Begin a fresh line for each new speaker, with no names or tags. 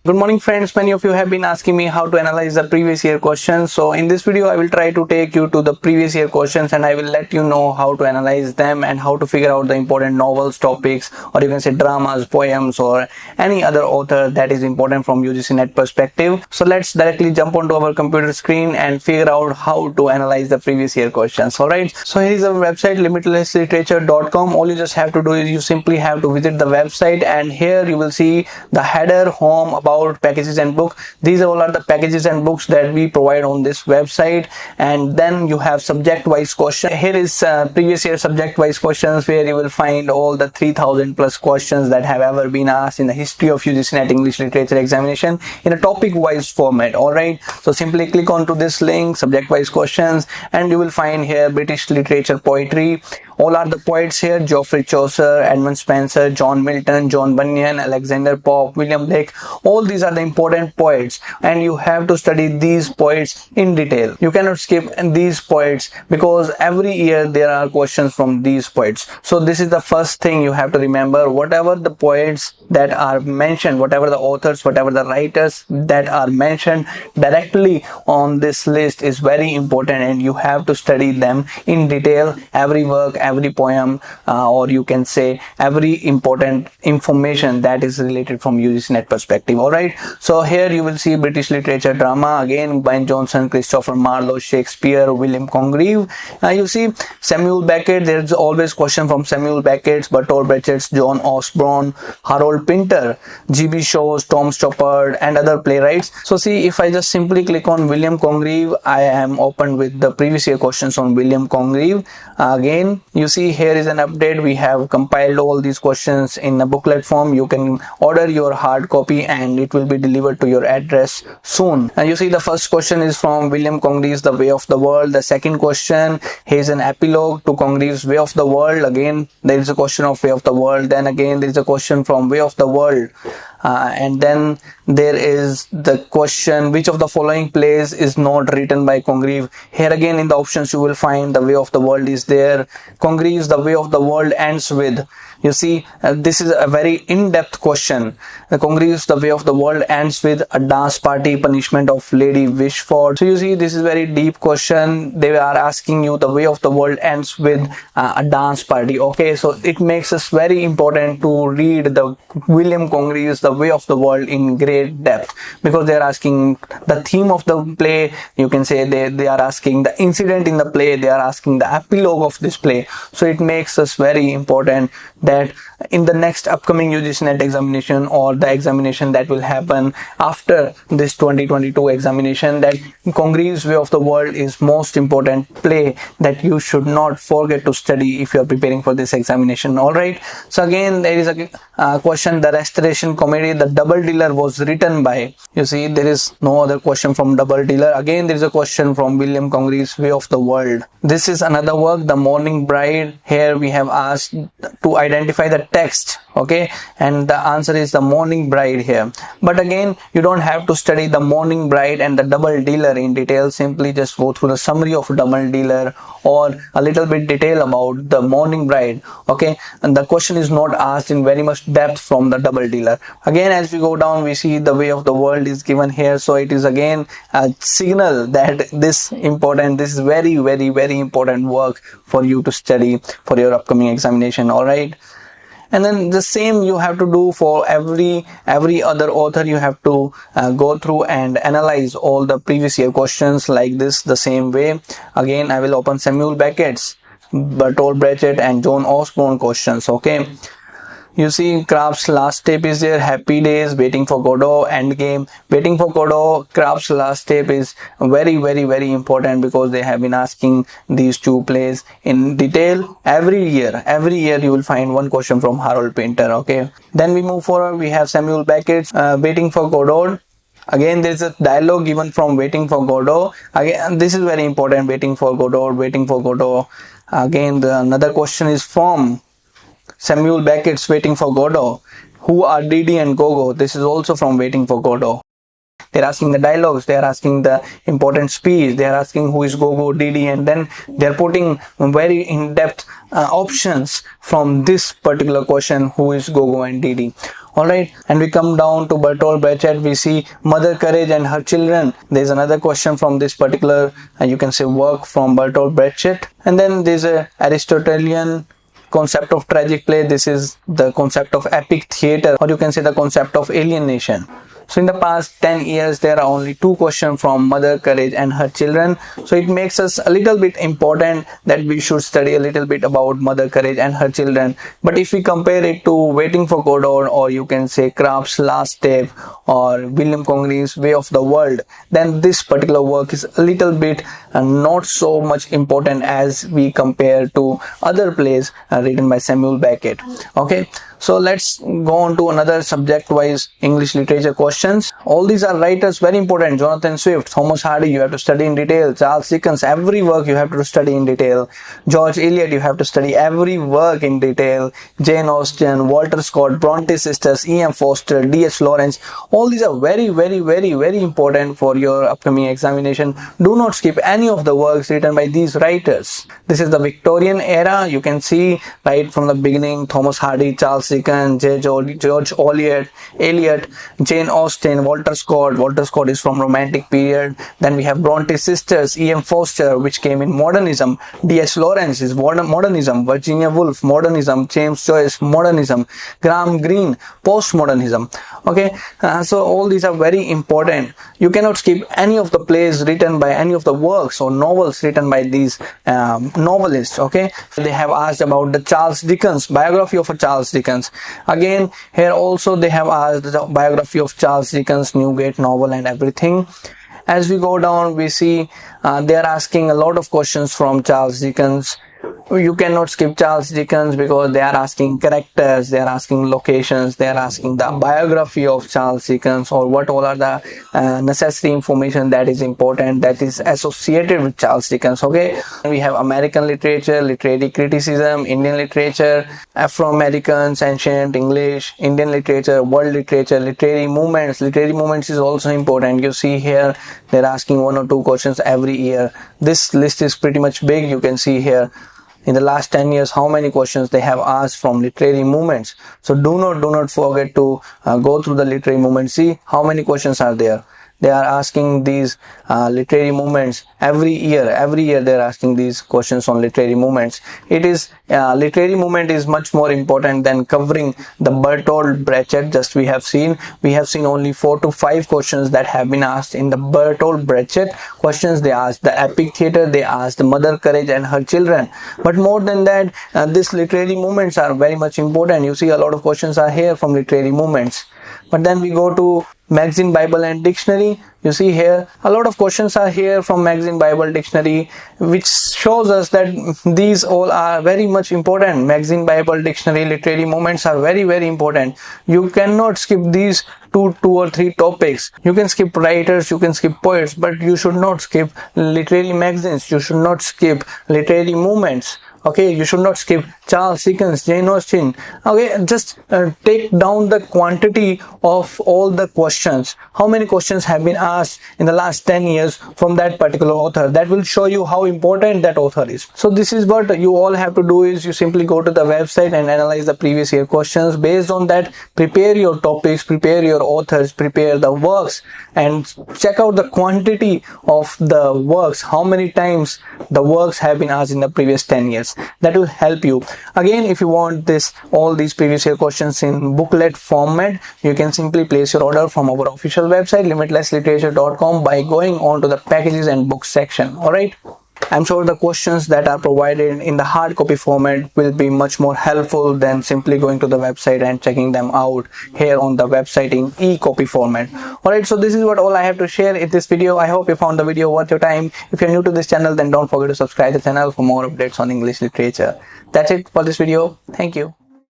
Good morning friends, many of you have been asking me how to analyze the previous year questions. So in this video I will try to take you to the previous year questions and I will let you know how to analyze them and how to figure out the important novels, topics, or you can say dramas, poems, or any other author that is important from UGC NET perspective. So let's directly jump onto our computer screen and figure out how to analyze the previous year questions. Alright, so here is our website limitlessliterature.com. All you just have to do is you simply have to visit the website, and here you will see the header, home, about, packages and book. These all are the packages and books that we provide on this website. And then you have subject wise question. Here is previous year subject wise questions, where you will find all the 3000 plus questions that have ever been asked in the history of UGC NET English Literature examination in a topic wise format. Alright, so simply click onto this link, subject wise questions, and you will find here British literature poetry. All are the poets here: Geoffrey Chaucer, Edmund Spenser, John Milton, John Bunyan, Alexander Pope, William Blake. All these are the important poets, and you have to study these poets in detail. You cannot skip these poets because every year there are questions from these poets. So this is the first thing you have to remember. Whatever the poets that are mentioned, whatever the authors, whatever the writers that are mentioned directly on this list is very important, and you have to study them in detail. Every work, every poem, or you can say every important information that is related from UGC NET perspective. Alright, so here you will see British literature drama, again Ben Jonson, Christopher Marlowe, Shakespeare, William Congreve. You see Samuel Beckett, there is always question from Samuel Beckett, Bertolt Brecht, John Osborne, Harold Pinter, G.B. Shaw, Tom Stoppard, and other playwrights. So see, if I just simply click on William Congreve, I am opened with the previous year questions on William Congreve. Again, you see here is an update. We have compiled all these questions in a booklet form. You can order your hard copy and it will be delivered to your address soon. And you see the first question is from William Congreve's The Way of the World. The second question, here's an epilogue to Congreve's Way of the World. Again, there is a question of Way of the World. Then again, there is a question from Way of the World. And then there is the question, which of the following plays is not written by Congreve? Here again in the options you will find The Way of the World is there. Congreve's The Way of the World ends with, you see, this is a very in-depth question. Congreve's The Way of the World ends with a dance party, punishment of Lady Wishford. So you see, this is very deep question. They are asking you The Way of the World ends with a dance party. Okay, so it makes us very important to read the William Congreve's The Way of the World in great depth, because they are asking the theme of the play. You can say they are asking the incident in the play. They are asking the epilogue of this play. So it makes us very important that in the next upcoming UGC NET examination, or the examination that will happen after this 2022 examination, that Congreve's Way of the World is most important play that you should not forget to study if you are preparing for this examination. Alright, so again there is a question, the Restoration Comedy, the Double Dealer was written by. You see, there is no other question from Double Dealer. Again there is a question from William Congreve's Way of the World. This is another work, The Mourning Bride. Here we have asked to identify the text, okay, and the answer is The Mourning Bride here. But again, you don't have to study The Mourning Bride and the Double Dealer in detail. Simply just go through the summary of Double Dealer or a little bit detail about The Mourning Bride, okay, and the question is not asked in very much depth from the Double Dealer. Again, as we go down, we see The Way of the World is given here, so it is again a signal that this is very important work for you to study for your upcoming examination. Alright, and then the same you have to do for every other author. You have to go through and analyze all the previous year questions like this, the same way. Again, I will open Samuel Beckett's, Bertolt Brecht, and John Osborne questions. Okay, you see Kraft's Last Tape is there, Happy Days, Waiting for Godot, Endgame. Waiting for Godot, Kraft's Last Tape is very important, because they have been asking these two plays in detail every year. Every year you will find one question from Harold Pinter. Okay, then we move forward. We have Samuel Beckett's Waiting for Godot. Again, there is a dialogue given from Waiting for Godot. Again, this is very important, Waiting for Godot, Waiting for Godot. Again, another question is from Samuel Beckett's Waiting for Godot. Who are Didi and Gogo? This is also from Waiting for Godot. They're asking the dialogues, they're asking the important speech, they're asking who is Gogo, Didi, and then they're putting very in-depth options from this particular question, who is Gogo and Didi. Alright, and we come down to Bertolt Brecht. We see Mother Courage and Her Children. There's another question from this particular, you can say, work from Bertolt Brecht. And then there's a Aristotelian concept of tragic play. This is the concept of epic theater, or you can say the concept of alienation. So in the past 10 years, there are only 2 questions from Mother Courage and Her Children. So it makes us a little bit important that we should study a little bit about Mother Courage and Her Children. But if we compare it to Waiting for Godot, or you can say Kraft's Last Step, or William Congreve's Way of the World, then this particular work is a little bit not so much important as we compare to other plays written by Samuel Beckett. Okay, so let's go on to another subject-wise English literature questions. All these are writers, very important. Jonathan Swift, Thomas Hardy, you have to study in detail. Charles Dickens, every work you have to study in detail. George Eliot, you have to study every work in detail. Jane Austen, Walter Scott, Bronte sisters, E.M. Forster, D.H. Lawrence. All these are very important for your upcoming examination. Do not skip any of the works written by these writers. This is the Victorian era. You can see right from the beginning, Thomas Hardy, Charles Dickens, George Eliot, Jane Austen, Walter Scott. Walter Scott is from Romantic period. Then we have Bronte sisters, E.M. Forster, which came in modernism. D.H. Lawrence is modernism. Virginia Woolf, modernism. James Joyce, modernism. Graham Greene, postmodernism. Okay, so all these are very important. You cannot skip any of the plays written by any of the works or novels written by these novelists. Okay, they have asked about the Charles Dickens, biography of Charles Dickens. Again, here also they have asked the biography of Charles Dickens, Newgate novel and everything. As we go down, we see they are asking a lot of questions from Charles Dickens. You cannot skip Charles Dickens because they are asking characters, they are asking locations, they are asking the biography of Charles Dickens, or what all are the necessary information that is important, that is associated with Charles Dickens. Okay, we have American literature, literary criticism, Indian literature, Afro-Americans, ancient English, Indian literature, world literature, literary movements. Literary movements is also important. You see here they're asking 1 or 2 questions every year. This list is pretty much big. You can see here in the last 10 years how many questions they have asked from literary movements. So do not forget to go through the literary movements. See how many questions are there. They are asking these literary movements every year. Every year they are asking these questions on literary movements. It is literary movement is much more important than covering the Bertolt Brecht. Just we have seen only 4 to 5 questions that have been asked in the Bertolt Brecht questions. They asked the epic theater, they asked the Mother Courage and Her Children. But more than that, these literary movements are very much important. You see a lot of questions are here from literary movements. But then we go to Magazine, Bible and Dictionary. You see here a lot of questions are here from Magazine, Bible, Dictionary, which shows us that these all are very much important. Magazine, Bible, Dictionary, literary moments are very important. You cannot skip these two or three topics. You can skip writers, you can skip poets, but you should not skip literary magazines. You should not skip literary movements. Okay, you should not skip Charles Dickens, Jane Austen. Okay, just take down the quantity of all the questions. How many questions have been asked in the last 10 years from that particular author? That will show you how important that author is. So this is what you all have to do, is you simply go to the website and analyze the previous year questions. Based on that, prepare your topics, prepare your authors, prepare the works, and check out the quantity of the works, how many times the works have been asked in the previous 10 years. That will help you. Again, if you want all these previous year questions in booklet format, you can simply place your order from our official website limitlessliterature.com by going on to the packages and books section. Alright, I'm sure the questions that are provided in the hard copy format will be much more helpful than simply going to the website and checking them out here on the website in e-copy format. Alright, so this is what all I have to share in this video. I hope you found the video worth your time. If you're new to this channel, then don't forget to subscribe the channel for more updates on English literature. That's it for this video. Thank you.